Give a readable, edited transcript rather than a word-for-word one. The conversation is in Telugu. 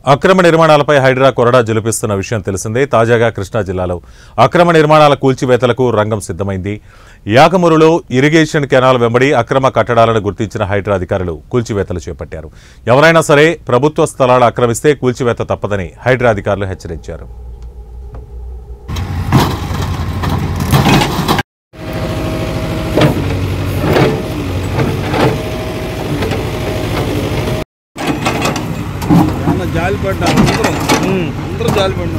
అక్రమ నిర్మాణాలపై హైడ్రా కొరడా జలిపిస్తున్న విషయం తెలిసిందే. తాజాగా కృష్ణా జిల్లాలో అక్రమ నిర్మాణాల కూల్చివేతలకు రంగం సిద్ధమైంది. యాగమూరులో ఇరిగేషన్ కెనాల్ వెంబడి అక్రమ కట్టడాలను గుర్తించిన హైడ్రా అధికారులు కూల్చివేతలు చేపట్టారు. ఎవరైనా సరే ప్రభుత్వ స్థలాలు ఆక్రమిస్తే కూల్చివేత తప్పదని హైడ్రా అధికారులు హెచ్చరించారు. జాలి పడ్డా అందరూ జాలి పడ్డా